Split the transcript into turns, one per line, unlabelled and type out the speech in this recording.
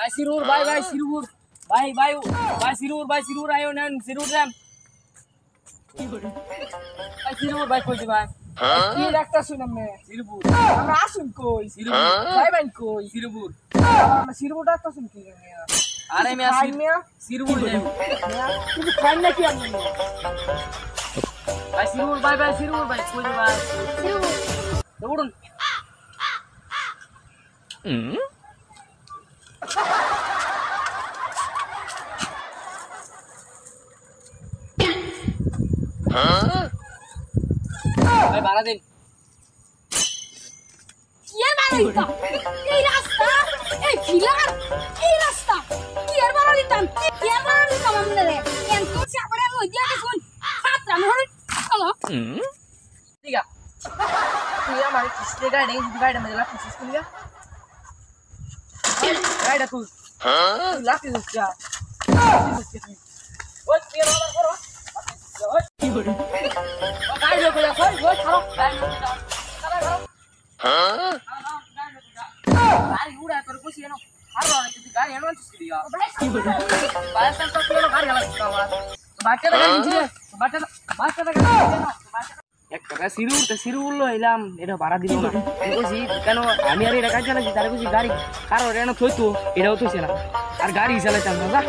Vai Sirur, vai Sirur. Vai Sirur ayo nan Sirur jam. Vai Sirur, vai koi vai.
কি রাখতাছুন আপনি
Sirur.
আমরা আসুন কই
Sirur.
যাইবেন কই
Sirur.
আমরা সিরবু ডাকতাছুন কি
আরে মিয়া
খাই মিয়া
Sirur যাইব।
কিন্তু খাই না কি আপনি
Vai Sirur, vai Sirur, vai koi vai. Sirur. Dodun. ভাই ভাড়া দিন
কি আর ভাড়া দিতাম এই রাস্তা এই খিলার এই রাস্তা কি আর ভাড়া দিতাম আমরা এন তো চাপড়ে লইয়া গেছুন সাতটা নহরে চলো
ঠিক আছে তুই আমার কিস্তে গাড়ি মধ্যে লাফিস তুই গাড়িটা তুই লাফিস যা ওই তুই আমার করো কি বলি গাড়ি লোক যা ওই খারাপ গাড়ি লোক যা খারাপ গাড়ি উড়া তোর খুশি এনো আর তুই গাড়ি এনো আনছিস কি বলি বাইরে তো তুই গাড়ি হালা আমার বাচ্চাটা গাড়ি দিছিস বাচ্চাটা গাড়ি না একটা সিরু বললো এলাম এটা ভাড়া দিল না বলছি কেন আমি আর এটা কাজ চালাচ্ছি তার বলছি গাড়ি কারো এটা থইতো এটাও থইছে না আর গাড়ি চালাইতাম না